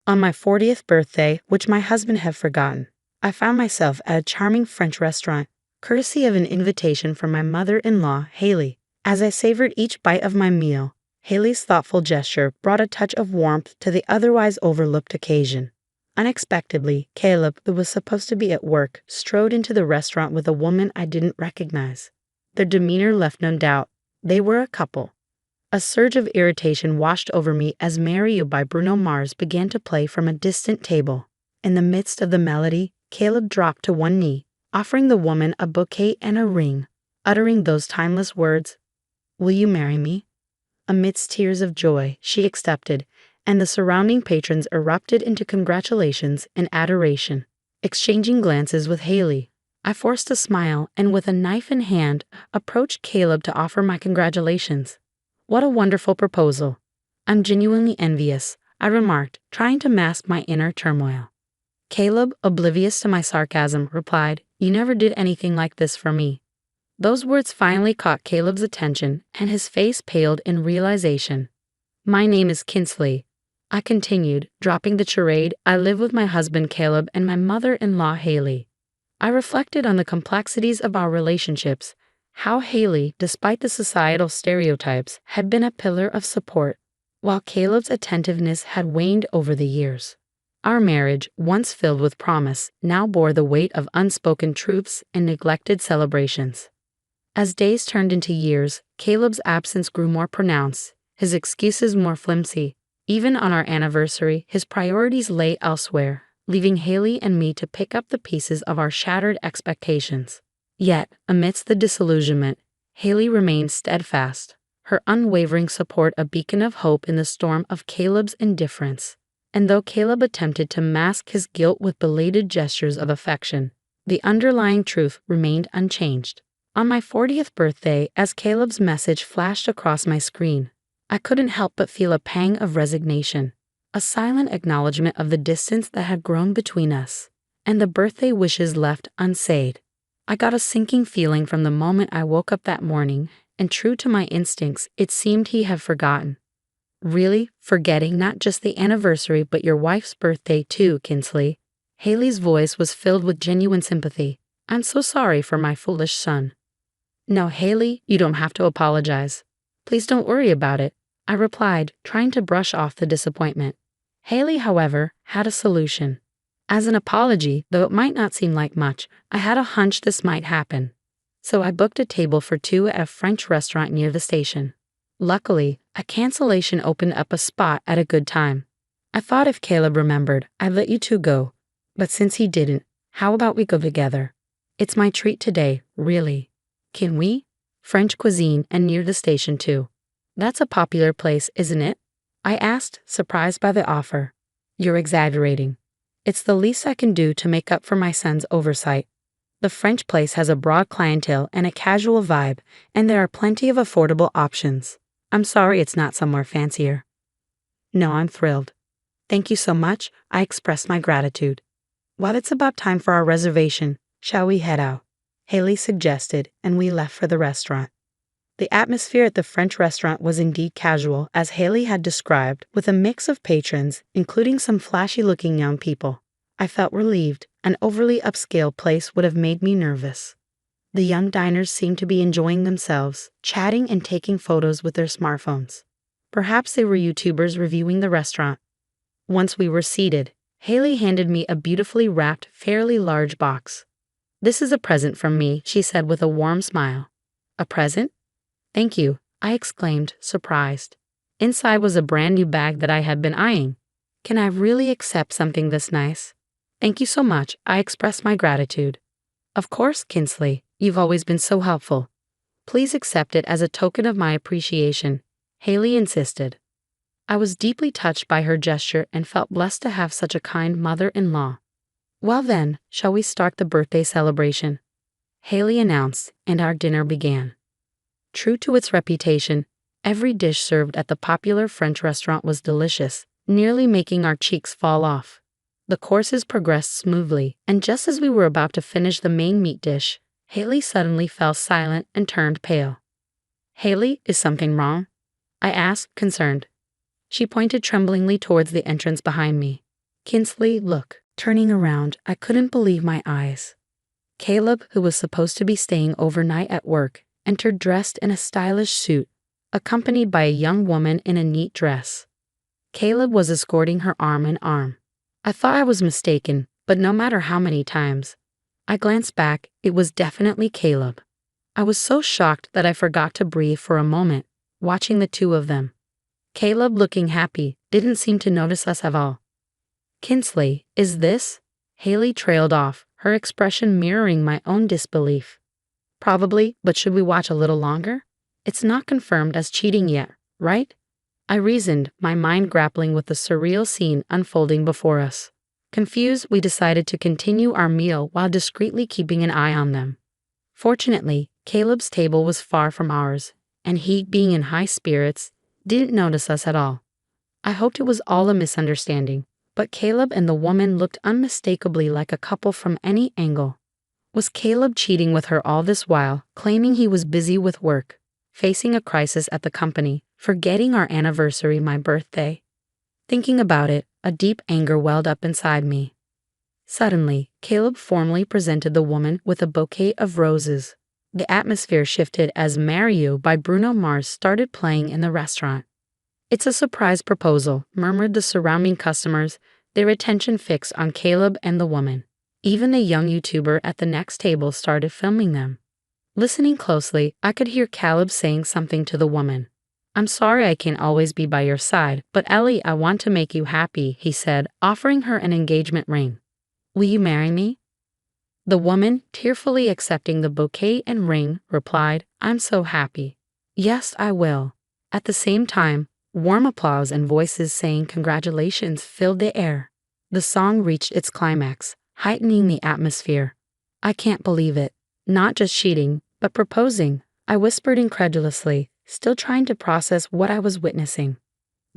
On my 40th birthday, which my husband had forgotten, I found myself at a charming French restaurant, courtesy of an invitation from my mother-in-law, Haley. As I savored each bite of my meal, Haley's thoughtful gesture brought a touch of warmth to the otherwise overlooked occasion. Unexpectedly, Caleb, who was supposed to be at work, strode into the restaurant with a woman I didn't recognize. Their demeanor left no doubt. They were a couple. A surge of irritation washed over me as Mario by Bruno Mars began to play from a distant table. In the midst of the melody, Caleb dropped to one knee, offering the woman a bouquet and a ring, uttering those timeless words, "Will you marry me?" Amidst tears of joy, she accepted, and the surrounding patrons erupted into congratulations and adoration. Exchanging glances with Haley, I forced a smile and with a knife in hand, approached Caleb to offer my congratulations. "What a wonderful proposal. I'm genuinely envious," I remarked, trying to mask my inner turmoil. Caleb, oblivious to my sarcasm, replied, "You never did anything like this for me." Those words finally caught Caleb's attention, and his face paled in realization. "My name is Kinsley," I continued, dropping the charade. "I live with my husband Caleb and my mother-in-law Haley." I reflected on the complexities of our relationships, how Haley, despite the societal stereotypes, had been a pillar of support, while Caleb's attentiveness had waned over the years. Our marriage, once filled with promise, now bore the weight of unspoken truths and neglected celebrations. As days turned into years, Caleb's absence grew more pronounced, his excuses more flimsy. Even on our anniversary, his priorities lay elsewhere, leaving Haley and me to pick up the pieces of our shattered expectations. Yet, amidst the disillusionment, Haley remained steadfast, her unwavering support a beacon of hope in the storm of Caleb's indifference. And though Caleb attempted to mask his guilt with belated gestures of affection, the underlying truth remained unchanged. On my 40th birthday, as Caleb's message flashed across my screen, I couldn't help but feel a pang of resignation, a silent acknowledgement of the distance that had grown between us, and the birthday wishes left unsaid. I got a sinking feeling from the moment I woke up that morning, and true to my instincts, it seemed he had forgotten. "Really? Forgetting not just the anniversary but your wife's birthday too, Kinsley?" Haley's voice was filled with genuine sympathy. "I'm so sorry for my foolish son." "No, Haley, you don't have to apologize. Please don't worry about it," I replied, trying to brush off the disappointment. Haley, however, had a solution. As an apology, though it might not seem like much, I had a hunch this might happen. So I booked a table for two at a French restaurant near the station. Luckily, a cancellation opened up a spot at a good time. I thought if Caleb remembered, I'd let you two go. But since he didn't, how about we go together? It's my treat today, really. Can we? French cuisine and near the station too. That's a popular place, isn't it? I asked, surprised by the offer. You're exaggerating. It's the least I can do to make up for my son's oversight. The French place has a broad clientele and a casual vibe, and there are plenty of affordable options. I'm sorry it's not somewhere fancier. No, I'm thrilled. Thank you so much, I expressed my gratitude. Well, it's about time for our reservation. Shall we head out? Haley suggested, and we left for the restaurant. The atmosphere at the French restaurant was indeed casual, as Haley had described, with a mix of patrons, including some flashy-looking young people. I felt relieved. An overly upscale place would have made me nervous. The young diners seemed to be enjoying themselves, chatting and taking photos with their smartphones. Perhaps they were YouTubers reviewing the restaurant. Once we were seated, Haley handed me a beautifully wrapped, fairly large box. "This is a present from me," she said with a warm smile. "A present?" "Thank you," I exclaimed, surprised. Inside was a brand new bag that I had been eyeing. "Can I really accept something this nice?" "Thank you so much," I expressed my gratitude. "Of course, Kinsley, you've always been so helpful. Please accept it as a token of my appreciation," Haley insisted. I was deeply touched by her gesture and felt blessed to have such a kind mother-in-law. "Well then, shall we start the birthday celebration?" Haley announced, and our dinner began. True to its reputation, every dish served at the popular French restaurant was delicious, nearly making our cheeks fall off. The courses progressed smoothly, and just as we were about to finish the main meat dish, Haley suddenly fell silent and turned pale. "Haley, is something wrong?" I asked, concerned. She pointed tremblingly towards the entrance behind me. Kinsley, look. Turning around, I couldn't believe my eyes. Caleb, who was supposed to be staying overnight at work, entered dressed in a stylish suit, accompanied by a young woman in a neat dress. Caleb was escorting her arm in arm. I thought I was mistaken, but no matter how many times I glanced back, it was definitely Caleb. I was so shocked that I forgot to breathe for a moment, watching the two of them. Caleb, looking happy, didn't seem to notice us at all. Kinsley, is this? Haley trailed off, her expression mirroring my own disbelief. Probably, but should we watch a little longer? It's not confirmed as cheating yet, right? I reasoned, my mind grappling with the surreal scene unfolding before us. Confused, we decided to continue our meal while discreetly keeping an eye on them. Fortunately, Caleb's table was far from ours, and he, being in high spirits, didn't notice us at all. I hoped it was all a misunderstanding, but Caleb and the woman looked unmistakably like a couple from any angle. Was Caleb cheating with her all this while, claiming he was busy with work, facing a crisis at the company, forgetting our anniversary, my birthday? Thinking about it, a deep anger welled up inside me. Suddenly, Caleb formally presented the woman with a bouquet of roses. The atmosphere shifted as Marry You by Bruno Mars started playing in the restaurant. It's a surprise proposal, murmured the surrounding customers, their attention fixed on Caleb and the woman. Even the young YouTuber at the next table started filming them. Listening closely, I could hear Caleb saying something to the woman. I'm sorry I can't always be by your side, but Ellie, I want to make you happy, he said, offering her an engagement ring. Will you marry me? The woman, tearfully accepting the bouquet and ring, replied, I'm so happy. Yes, I will. At the same time, warm applause and voices saying congratulations filled the air. The song reached its climax, heightening the atmosphere. I can't believe it. Not just cheating, but proposing, I whispered incredulously, still trying to process what I was witnessing.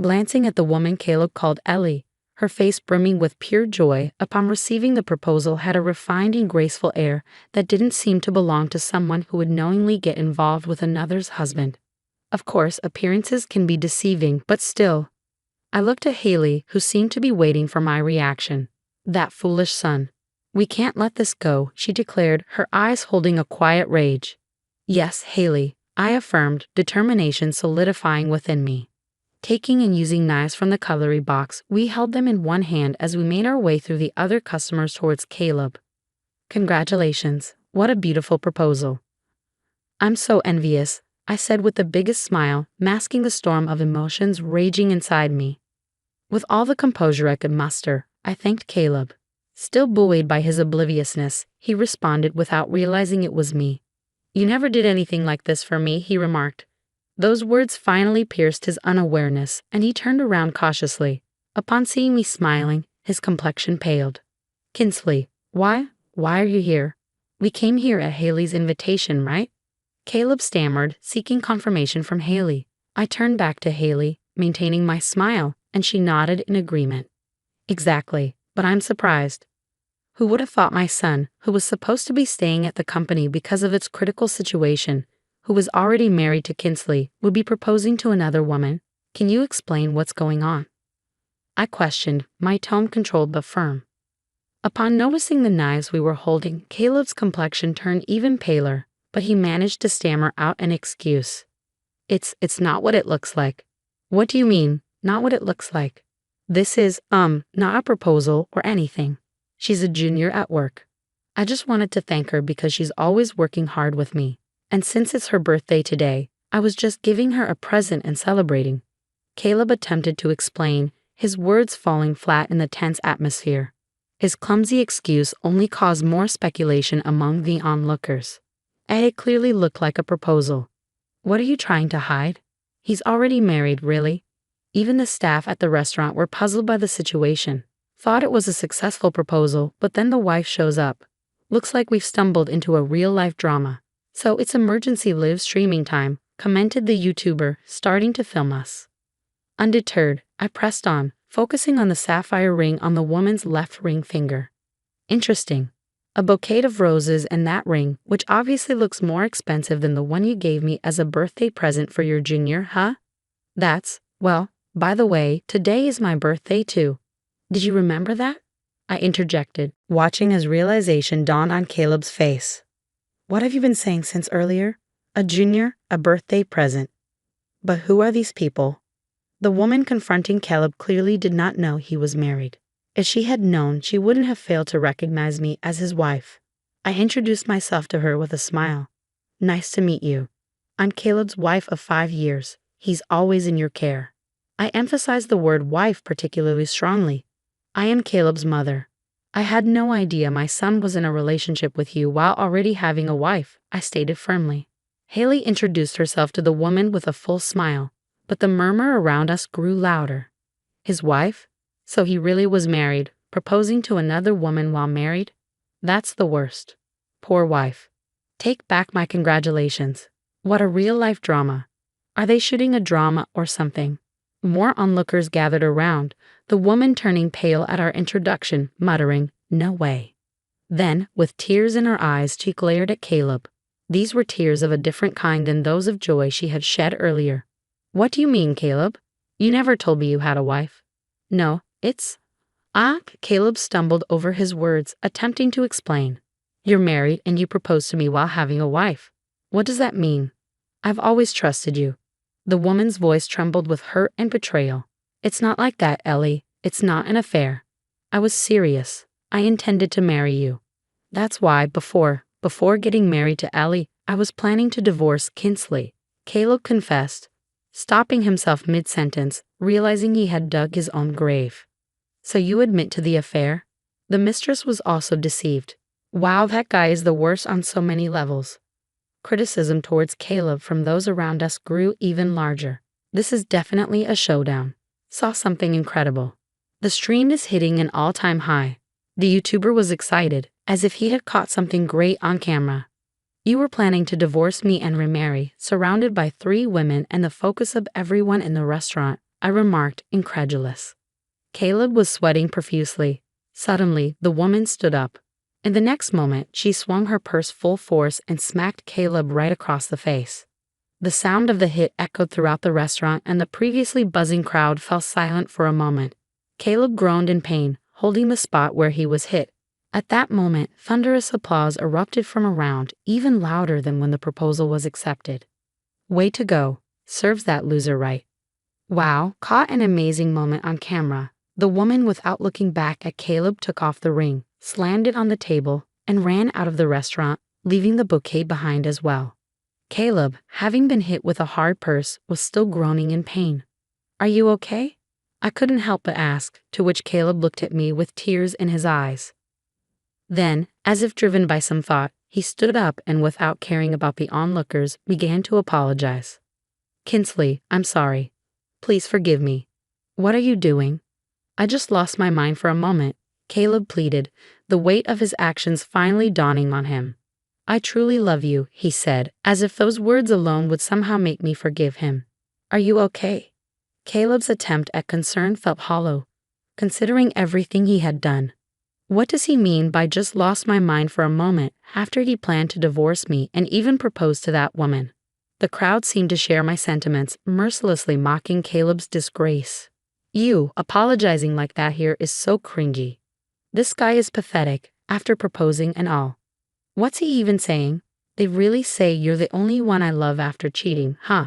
Glancing at the woman Caleb called Ellie, her face brimming with pure joy upon receiving the proposal had a refined and graceful air that didn't seem to belong to someone who would knowingly get involved with another's husband. Of course, appearances can be deceiving, but still. I looked at Haley, who seemed to be waiting for my reaction. That foolish son. We can't let this go, she declared, her eyes holding a quiet rage. Yes, Haley, I affirmed, determination solidifying within me. Taking and using knives from the cutlery box, we held them in one hand as we made our way through the other customers towards Caleb. Congratulations, what a beautiful proposal. I'm so envious, I said with the biggest smile, masking the storm of emotions raging inside me. With all the composure I could muster, I thanked Caleb. Still buoyed by his obliviousness, he responded without realizing it was me. You never did anything like this for me, he remarked. Those words finally pierced his unawareness, and he turned around cautiously. Upon seeing me smiling, his complexion paled. Kinsley, why are you here? We came here at Haley's invitation, right? Caleb stammered, seeking confirmation from Haley. I turned back to Haley, maintaining my smile, and she nodded in agreement. Exactly, but I'm surprised. Who would have thought my son, who was supposed to be staying at the company because of its critical situation, who was already married to Kinsley, would be proposing to another woman? Can you explain what's going on? I questioned, my tone controlled but firm. Upon noticing the knives we were holding, Caleb's complexion turned even paler, but he managed to stammer out an excuse. It's not what it looks like. What do you mean, not what it looks like? This is, not a proposal or anything. She's a junior at work. I just wanted to thank her because she's always working hard with me. And since it's her birthday today, I was just giving her a present and celebrating. Caleb attempted to explain, his words falling flat in the tense atmosphere. His clumsy excuse only caused more speculation among the onlookers. It clearly looked like a proposal. What are you trying to hide? He's already married, really? Even the staff at the restaurant were puzzled by the situation. Thought it was a successful proposal, but then the wife shows up. Looks like we've stumbled into a real-life drama. So it's emergency live streaming time, commented the YouTuber, starting to film us. Undeterred, I pressed on, focusing on the sapphire ring on the woman's left ring finger. Interesting. A bouquet of roses and that ring, which obviously looks more expensive than the one you gave me as a birthday present for your junior, huh? Well, by the way, today is my birthday too. Did you remember that? I interjected, watching as realization dawned on Caleb's face. What have you been saying since earlier? A junior, a birthday present. But who are these people? The woman confronting Caleb clearly did not know he was married. If she had known, she wouldn't have failed to recognize me as his wife. I introduced myself to her with a smile. Nice to meet you. I'm Caleb's wife of 5 years. He's always in your care. I emphasized the word wife particularly strongly. I am Caleb's mother. I had no idea my son was in a relationship with you while already having a wife, I stated firmly. Haley introduced herself to the woman with a full smile, but the murmur around us grew louder. His wife? So he really was married, proposing to another woman while married? That's the worst. Poor wife. Take back my congratulations. What a real-life drama. Are they shooting a drama or something? More onlookers gathered around, the woman turning pale at our introduction, muttering, "No way." Then, with tears in her eyes, she glared at Caleb. These were tears of a different kind than those of joy she had shed earlier. What do you mean, Caleb? You never told me you had a wife. No, it's... Caleb stumbled over his words, attempting to explain. You're married and you proposed to me while having a wife. What does that mean? I've always trusted you. The woman's voice trembled with hurt and betrayal. It's not like that, Ellie. It's not an affair. I was serious. I intended to marry you. That's why, before getting married to Ellie, I was planning to divorce Kinsley, Caleb confessed, stopping himself mid-sentence, realizing he had dug his own grave. So you admit to the affair? The mistress was also deceived. Wow, that guy is the worst on so many levels. Criticism towards Caleb from those around us grew even larger. This is definitely a showdown. Saw something incredible. The stream is hitting an all-time high. The YouTuber was excited, as if he had caught something great on camera. You were planning to divorce me and remarry, surrounded by 3 women and the focus of everyone in the restaurant, I remarked, incredulous. Caleb was sweating profusely. Suddenly, the woman stood up. In the next moment, she swung her purse full force and smacked Caleb right across the face. The sound of the hit echoed throughout the restaurant and the previously buzzing crowd fell silent for a moment. Caleb groaned in pain, holding the spot where he was hit. At that moment, thunderous applause erupted from around, even louder than when the proposal was accepted. Way to go. Serves that loser right. Wow, caught an amazing moment on camera. The woman, without looking back at Caleb, took off the ring, slammed it on the table, and ran out of the restaurant, leaving the bouquet behind as well. Caleb, having been hit with a hard purse, was still groaning in pain. Are you okay? I couldn't help but ask, to which Caleb looked at me with tears in his eyes. Then, as if driven by some thought, he stood up and, without caring about the onlookers, began to apologize. Kinsley, I'm sorry. Please forgive me. What are you doing? I just lost my mind for a moment, Caleb pleaded, the weight of his actions finally dawning on him. I truly love you, he said, as if those words alone would somehow make me forgive him. Are you okay? Caleb's attempt at concern felt hollow, considering everything he had done. What does he mean by just lost my mind for a moment after he planned to divorce me and even propose to that woman? The crowd seemed to share my sentiments, mercilessly mocking Caleb's disgrace. You apologizing like that here is so cringy. This guy is pathetic, after proposing and all. What's he even saying? They really say you're the only one I love after cheating, huh?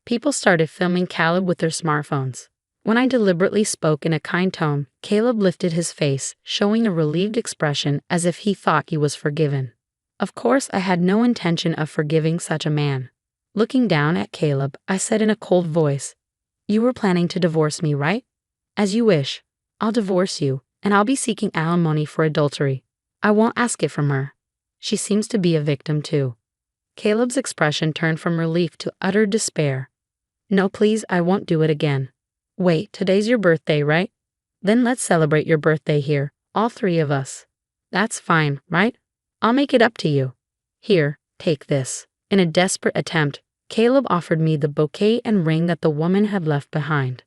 People started filming Caleb with their smartphones. When I deliberately spoke in a kind tone, Caleb lifted his face, showing a relieved expression as if he thought he was forgiven. Of course, I had no intention of forgiving such a man. Looking down at Caleb, I said in a cold voice, You were planning to divorce me, right? As you wish. I'll divorce you, and I'll be seeking alimony for adultery. I won't ask it from her. She seems to be a victim too. Caleb's expression turned from relief to utter despair. No, please, I won't do it again. Wait, today's your birthday, right? Then let's celebrate your birthday here, all 3 of us. That's fine, right? I'll make it up to you. Here, take this. In a desperate attempt, Caleb offered me the bouquet and ring that the woman had left behind.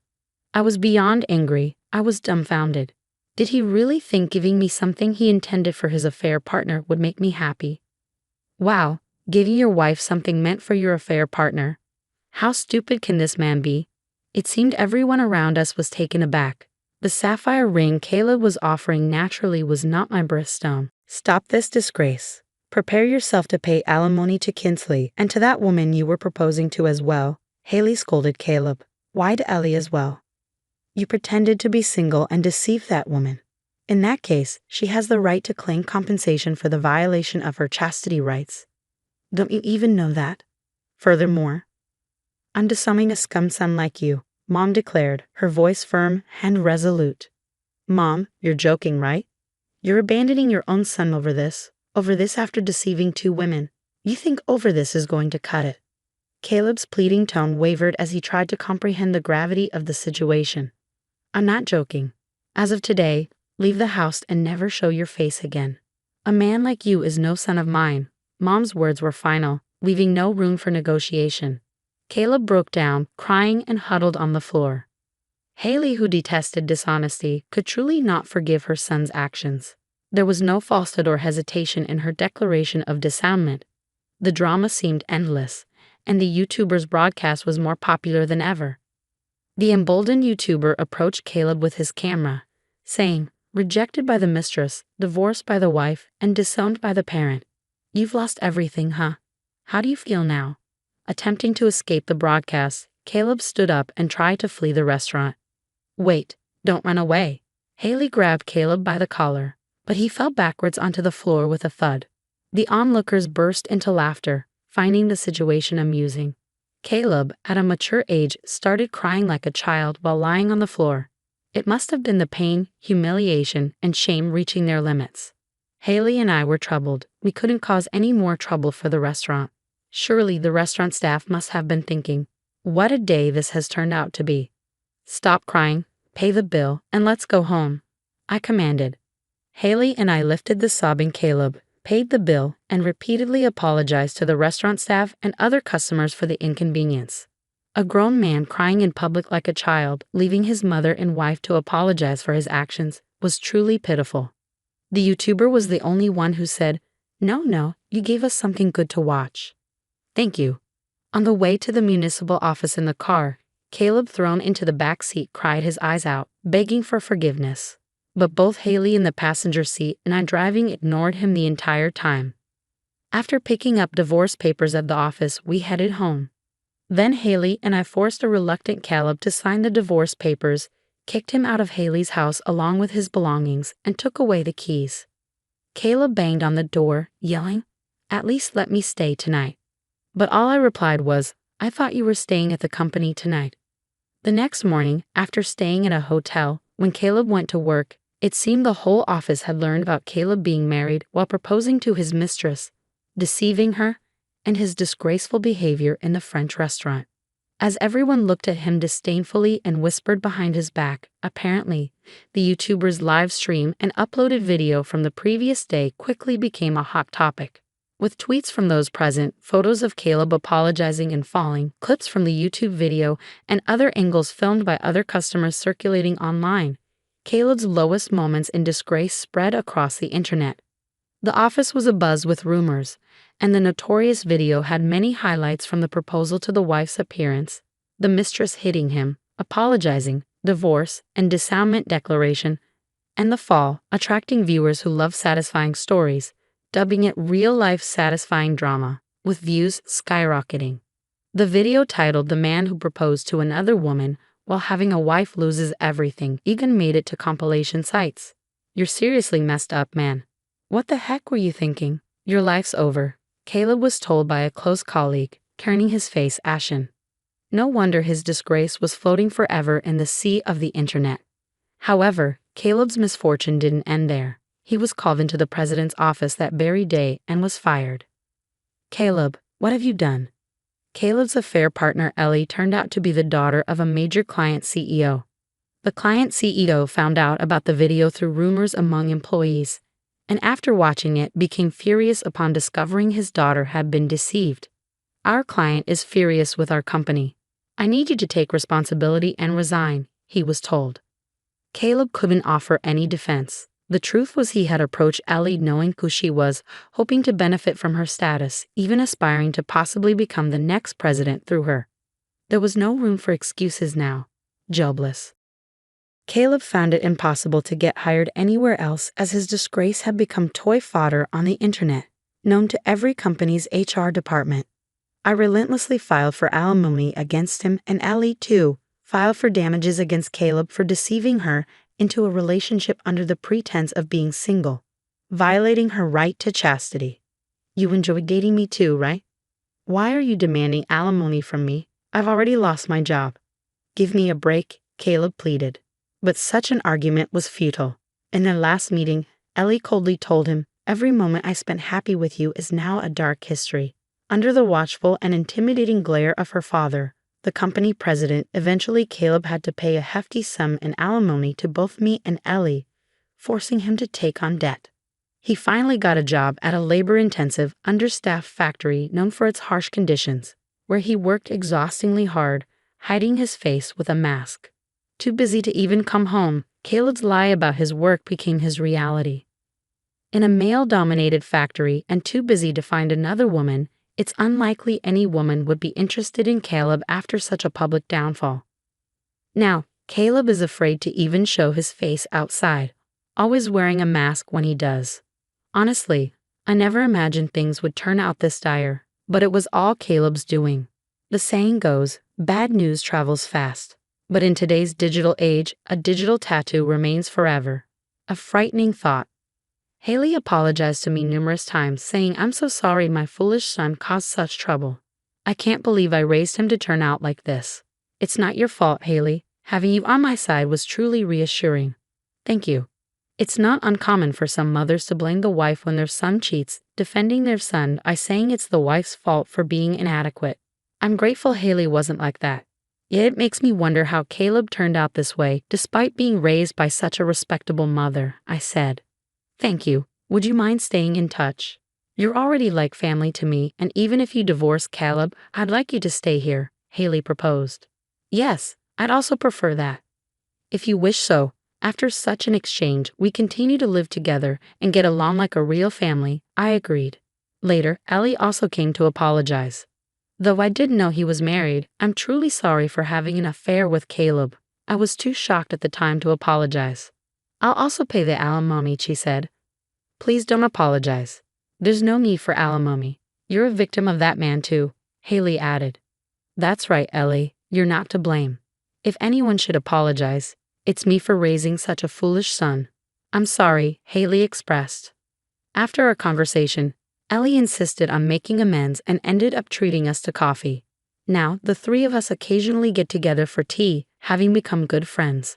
I was beyond angry. I was dumbfounded. Did he really think giving me something he intended for his affair partner would make me happy? Wow, giving your wife something meant for your affair partner. How stupid can this man be? It seemed everyone around us was taken aback. The sapphire ring Caleb was offering naturally was not my birthstone. Stop this disgrace. Prepare yourself to pay alimony to Kinsley and to that woman you were proposing to as well, Haley scolded Caleb. Why to Ellie as well? You pretended to be single and deceived that woman. In that case, she has the right to claim compensation for the violation of her chastity rights. Don't you even know that? Furthermore, I'm disowning a scum son like you, Mom declared, her voice firm and resolute. Mom, you're joking, right? You're abandoning your own son over this after deceiving 2 women. You think over this is going to cut it? Caleb's pleading tone wavered as he tried to comprehend the gravity of the situation. I'm not joking. As of today, leave the house and never show your face again. A man like you is no son of mine. Mom's words were final, leaving no room for negotiation. Caleb broke down, crying and huddled on the floor. Haley, who detested dishonesty, could truly not forgive her son's actions. There was no falsehood or hesitation in her declaration of disavowment. The drama seemed endless, and the YouTuber's broadcast was more popular than ever. The emboldened YouTuber approached Caleb with his camera, saying, "Rejected by the mistress, divorced by the wife, and disowned by the parent. You've lost everything, huh? How do you feel now?" Attempting to escape the broadcast, Caleb stood up and tried to flee the restaurant. Wait, don't run away. Haley grabbed Caleb by the collar, but he fell backwards onto the floor with a thud. The onlookers burst into laughter, finding the situation amusing. Caleb, at a mature age, started crying like a child while lying on the floor. It must have been the pain, humiliation, and shame reaching their limits. Haley and I were troubled. We couldn't cause any more trouble for the restaurant. Surely the restaurant staff must have been thinking, what a day this has turned out to be. Stop crying, pay the bill, and let's go home, I commanded. Haley and I lifted the sobbing Caleb, paid the bill, and repeatedly apologized to the restaurant staff and other customers for the inconvenience. A grown man crying in public like a child, leaving his mother and wife to apologize for his actions, was truly pitiful. The YouTuber was the only one who said, No, you gave us something good to watch. Thank you. On the way to the municipal office in the car, Caleb, thrown into the back seat, cried his eyes out, begging for forgiveness. But both Haley in the passenger seat and I driving ignored him the entire time. After picking up divorce papers at the office, we headed home. Then Haley and I forced a reluctant Caleb to sign the divorce papers, kicked him out of Haley's house along with his belongings, and took away the keys. Caleb banged on the door, yelling, "At least let me stay tonight." But all I replied was, "I thought you were staying at the company tonight." The next morning, after staying at a hotel, when Caleb went to work, it seemed the whole office had learned about Caleb being married while proposing to his mistress, deceiving her, and his disgraceful behavior in the French restaurant. As everyone looked at him disdainfully and whispered behind his back, apparently, the YouTuber's live stream and uploaded video from the previous day quickly became a hot topic. With tweets from those present, photos of Caleb apologizing and falling, clips from the YouTube video, and other angles filmed by other customers circulating online, Caleb's lowest moments in disgrace spread across the internet. The office was abuzz with rumors, and the notorious video had many highlights from the proposal to the wife's appearance, the mistress hitting him, apologizing, divorce and disavowment declaration, and the fall, attracting viewers who love satisfying stories, dubbing it real-life satisfying drama, with views skyrocketing. The video, titled "The Man Who Proposed to Another Woman While Having a Wife Loses Everything," even made it to compilation sites. "You're seriously messed up, man. What the heck were you thinking? Your life's over," Caleb was told by a close colleague, turning his face ashen. No wonder his disgrace was floating forever in the sea of the internet. However, Caleb's misfortune didn't end there. He was called into the president's office that very day and was fired. "Caleb, what have you done?" Caleb's affair partner Ellie turned out to be the daughter of a major client CEO. The client CEO found out about the video through rumors among employees, and after watching it became furious upon discovering his daughter had been deceived. "Our client is furious with our company. I need you to take responsibility and resign," he was told. Caleb couldn't offer any defense. The truth was he had approached Ellie knowing who she was, hoping to benefit from her status, even aspiring to possibly become the next president through her. There was no room for excuses now. Jobless. Caleb found it impossible to get hired anywhere else as his disgrace had become toy fodder on the internet, known to every company's HR department. I relentlessly filed for alimony against him, and Ellie, too, filed for damages against Caleb for deceiving her into a relationship under the pretense of being single, violating her right to chastity. You enjoy dating me too, right? Why are you demanding alimony from me? I've already lost my job. Give me a break, Caleb pleaded. But such an argument was futile. In their last meeting, Ellie coldly told him, "Every moment I spent happy with you is now a dark history." Under the watchful and intimidating glare of her father, the company president, eventually Caleb had to pay a hefty sum in alimony to both me and Ellie, forcing him to take on debt. He finally got a job at a labor-intensive, understaffed factory known for its harsh conditions, where he worked exhaustingly hard, hiding his face with a mask. Too busy to even come home, Caleb's lie about his work became his reality. In a male-dominated factory and too busy to find another woman, it's unlikely any woman would be interested in Caleb after such a public downfall. Now, Caleb is afraid to even show his face outside, always wearing a mask when he does. Honestly, I never imagined things would turn out this dire, but it was all Caleb's doing. The saying goes, bad news travels fast. But in today's digital age, a digital tattoo remains forever. A frightening thought. Haley apologized to me numerous times, saying, "I'm so sorry my foolish son caused such trouble. I can't believe I raised him to turn out like this." "It's not your fault, Haley. Having you on my side was truly reassuring." "Thank you." It's not uncommon for some mothers to blame the wife when their son cheats, defending their son by saying it's the wife's fault for being inadequate. I'm grateful Haley wasn't like that. Yet it makes me wonder how Caleb turned out this way, despite being raised by such a respectable mother, I said. "Thank you. Would you mind staying in touch? You're already like family to me, and even if you divorce Caleb, I'd like you to stay here," Haley proposed. "Yes, I'd also prefer that." "If you wish so." After such an exchange, we continue to live together and get along like a real family, I agreed. Later, Ellie also came to apologize. "Though I didn't know he was married, I'm truly sorry for having an affair with Caleb. I was too shocked at the time to apologize." "I'll also pay the alimony," she said. "Please don't apologize. There's no need for alimony. You're a victim of that man too," Haley added. "That's right, Ellie. You're not to blame. If anyone should apologize, it's me for raising such a foolish son." "I'm sorry," Haley expressed. After our conversation, Ellie insisted on making amends and ended up treating us to coffee. Now, the three of us occasionally get together for tea, having become good friends.